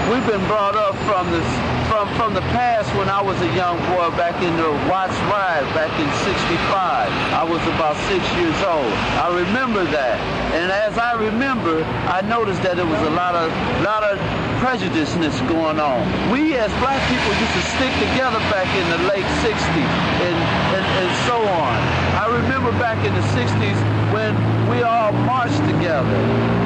we've been brought up from the past when I was a young boy back in the Watts Riot back in '65. I was about 6 years old. I remember that. And as I remember, I noticed that there was a lot of prejudiceness going on. We as black people used to stick together back in the late '60s and so on. I remember back in the '60s when we all marched together.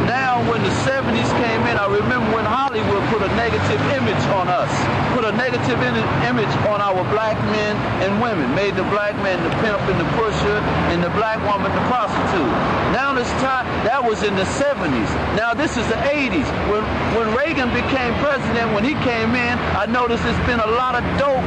Now when the '70s came in, I remember when Hollywood put a negative image on us, put a negative image on our black men and women, made the black man the pimp and the pusher and the black woman the prostitute. Now this time, that was in the '70s. Now this is the '80s. When Reagan became president, when he came in, I noticed there's been a lot of dope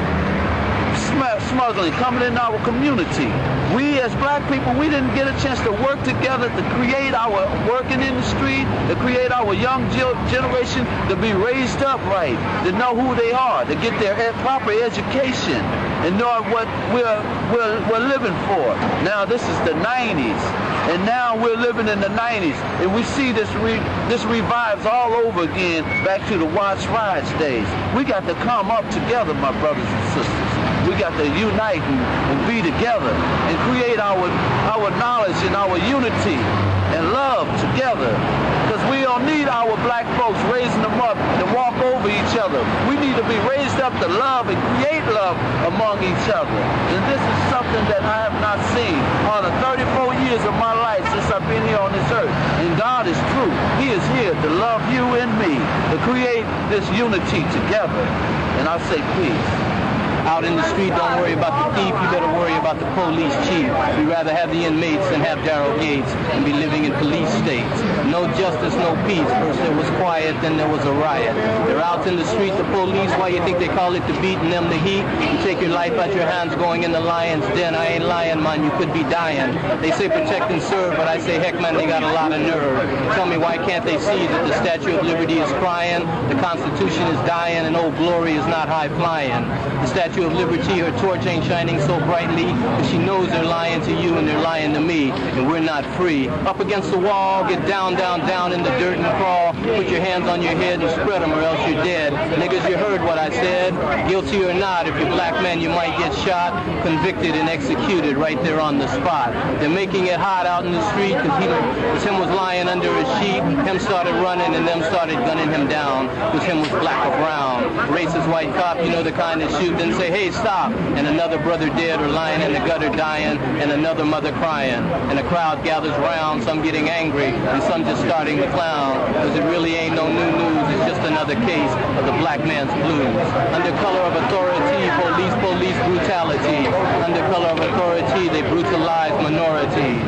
smuggling coming in our community. We as black people, we didn't get a chance to work together to create our working industry, to create our young generation to be raised up right, to know who they are, to get their proper education and know what we're living for. Now this is the '90s, and now we're living in the '90s, and we see this revives all over again back to the Watts Riots days. We got to come up together, my brothers and sisters. We got to unite and be together and create our knowledge and our unity and love together. Because we don't need our black folks raising them up to walk over each other. We need to be raised up to love and create love among each other. And this is something that I have not seen on the 34 years of my life since I've been here on this earth. And God is true. He is here to love you and me, to create this unity together. And I say peace. Out in the street, don't worry about the thief, you better worry about the police chief. We'd rather have the inmates than have Daryl Gates and be living in police states. No justice, no peace. First there was quiet, then there was a riot. They're out in the street, the police, why you think they call it the beat and them the heat? You take your life out your hands going in the lion's den. I ain't lying, man, you could be dying. They say protect and serve, but I say, heck, man, they got a lot of nerve. Tell me, why can't they see that the Statue of Liberty is crying, the Constitution is dying, and Old Glory is not high flying? The Statue of Liberty, her torch ain't shining so brightly, but she knows they're lying to you and they're lying to me, and we're not free. Up against the wall, get down, down, down in the dirt and crawl. Put your hands on your head and spread them or else you're dead. Niggas, you heard what I said. Guilty or not, if you're black man, you might get shot, convicted and executed right there on the spot. They're making it hot out in the street because him was lying under a sheet, him started running and them started gunning him down because him was black or brown. Racist white cop, you know the kind that shoot and say, hey, stop, and another brother dead or lying in the gutter dying, and another mother crying, and a crowd gathers round, some getting angry, and some just starting to clown, because it really ain't no new news, it's just another case of the black man's blues. Under color of authority, police brutality. Under color of authority, they brutalize minorities.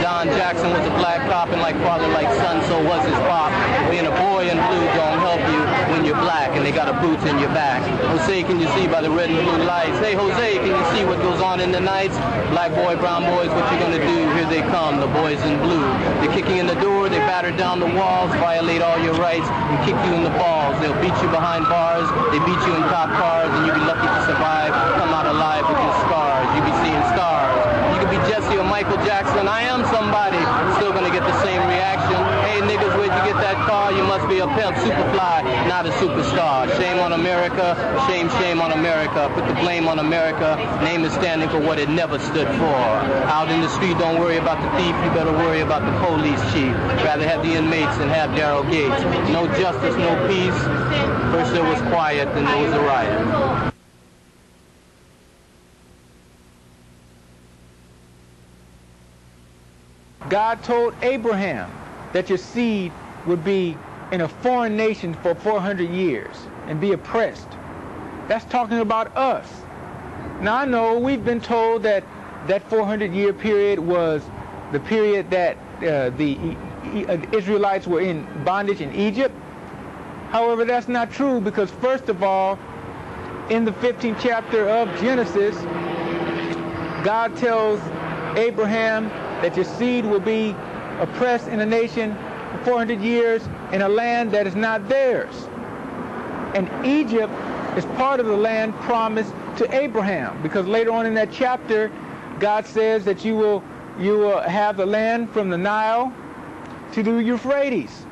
Don Jackson was a black cop, and like father, like son, so was his pop. Being a boy in blue don't help you when you're black, and they got a boots in your back. Jose, can you see by the red and blue lights? Hey, Jose, can you see what goes on in the nights? Black boy, brown boys, what you gonna do? Here they come, the boys in blue. They're kicking in the door, they batter down the walls, violate all your rights, and kick you in the balls. They'll beat you behind bars, they beat you in cop cars, and you'll be lucky to survive, come out alive with your scars. You'll be seeing stars. You could be Jesse or Michael Jackson, I am somebody, still gonna get the same reaction. Hey, niggas, where'd you get that car? You must be a pimp, superfly, not a superstar. Shame on America, shame, shame on America. Put the blame on America. Name is standing for what it never stood for. Out in the street, don't worry about the thief, you better worry about the police chief. Rather have the inmates than have Daryl Gates. No justice, no peace. First there was quiet, then there was a riot. God told Abraham that your seed would be in a foreign nation for 400 years and be oppressed. That's talking about us. Now I know we've been told that that 400-year period was the period that the Israelites were in bondage in Egypt. However, that's not true, because first of all, in the 15th chapter of Genesis, God tells Abraham that your seed will be oppressed in a nation for 400 years in a land that is not theirs. And Egypt is part of the land promised to Abraham, because later on in that chapter, God says that you will have the land from the Nile to the Euphrates.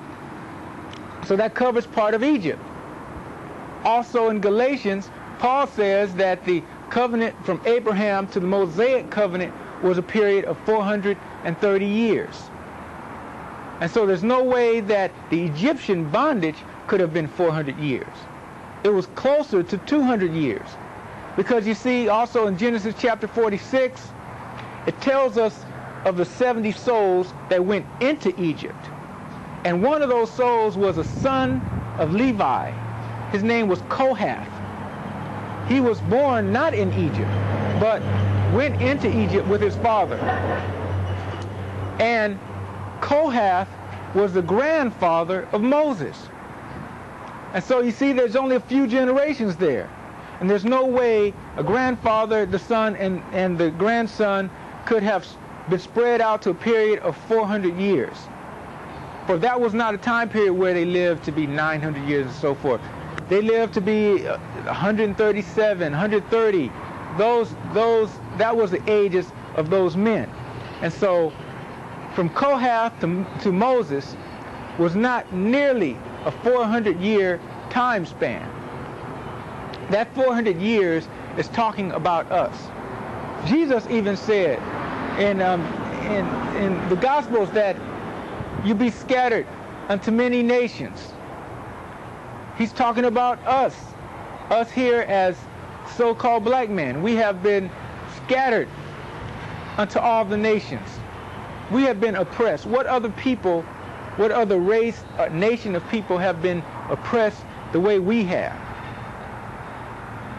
So that covers part of Egypt. Also in Galatians, Paul says that the covenant from Abraham to the Mosaic covenant was a period of 430 years. And so there's no way that the Egyptian bondage could have been 400 years. It was closer to 200 years. Because you see, also in Genesis chapter 46, it tells us of the 70 souls that went into Egypt. And one of those souls was a son of Levi. His name was Kohath. He was born not in Egypt, but went into Egypt with his father. And Kohath was the grandfather of Moses. And so you see, there's only a few generations there. And there's no way a grandfather, the son, and the grandson could have been spread out to a period of 400 years. For that was not a time period where they lived to be 900 years and so forth. They lived to be 137, 130. That was the ages of those men. And so from Kohath to Moses was not nearly a 400-year time span. That 400 years is talking about us. Jesus even said in the Gospels that you be scattered unto many nations. He's talking about us here as so-called black men. We have been scattered unto all the nations. We have been oppressed. What other people, what other race, nation of people have been oppressed the way we have?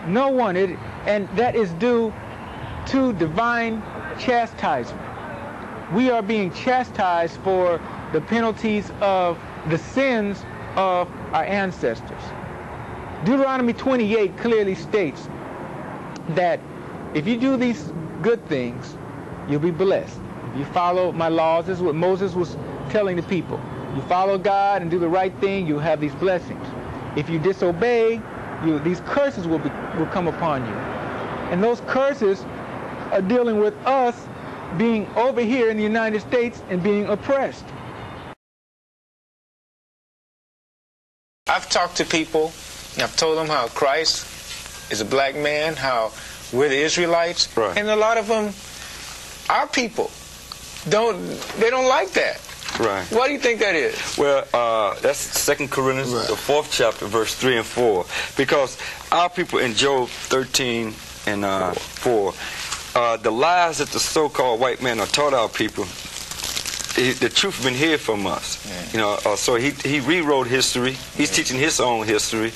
No one. And that is due to divine chastisement. We are being chastised for the penalties of the sins of our ancestors. Deuteronomy 28 clearly states that if you do these good things, you'll be blessed. If you follow my laws, this is what Moses was telling the people. You follow God and do the right thing, you'll have these blessings. If you disobey, these curses will come upon you. And those curses are dealing with us being over here in the United States and being oppressed. I've talked to people, and I've told them how Christ is a black man, how we're the Israelites, right. And a lot of them, our people, they don't like that. Right. Why do you think that is? Well, that's 2 Corinthians, right. The 4th chapter, verse 3 and 4. Because our people in Job 13 and 4, the lies that the so-called white man are taught our people, the truth has been hid from us. Yeah. You know, so he rewrote history. He's teaching his own history.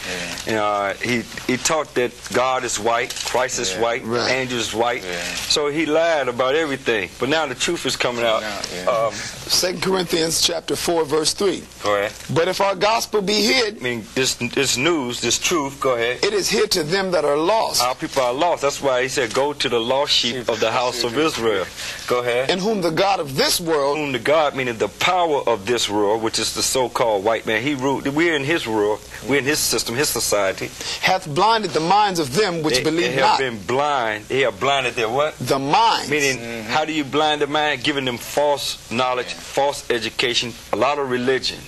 Yeah. He taught that God is white, Christ is white, right. angel is white. Yeah. So he lied about everything. But now the truth is coming out. Yeah. 2 Corinthians chapter 4, verse 3. Go ahead. But if our gospel be hid, I mean, this news, this truth, go ahead. it is hid to them that are lost, Our people are lost. That's why he said, go to the lost sheep of the house of Israel. Go ahead. in whom the God of this world, Whom the God, meaning the power of this world, which is the so-called white man, he ruled. We're in his world. We're in his system, his society. hath blinded the minds of them which believe they not. have been blind. They have blinded their what? The minds. Meaning, how do you blind the mind? Giving them false knowledge, false education, a lot of religion.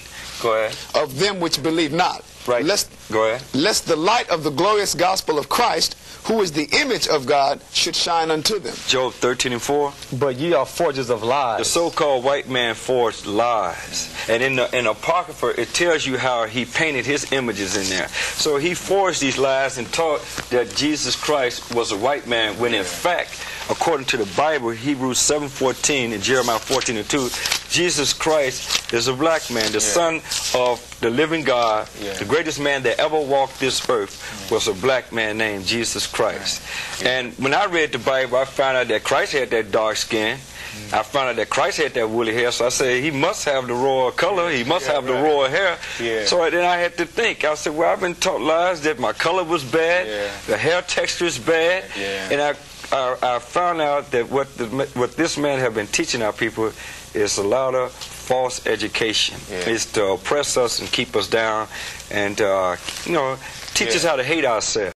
Go ahead. Of them which believe not. Right. Go ahead. Lest the light of the glorious gospel of Christ, who is the image of God, should shine unto them. Job 13 and 4. But ye are forgers of lies. The so-called white man forged lies. And in Apocrypha, it tells you how he painted his images in there. So he forged these lies and taught that Jesus Christ was a white man, when in fact, according to the Bible, Hebrews 7:14 and Jeremiah 14 and 2, Jesus Christ is a black man, the son of the living God, the greatest man that ever walked this earth was a black man named Jesus Christ. And when I read the Bible, I found out that Christ had that dark skin. I found out that Christ had that woolly hair, so I said, he must have the royal color, he must have the royal hair. So then I had to think. I said, well, I've been taught lies that my color was bad, the hair texture is bad, and I found out that what this man have been teaching our people is a lot of false education. It's to oppress us and keep us down and, teach us how to hate ourselves.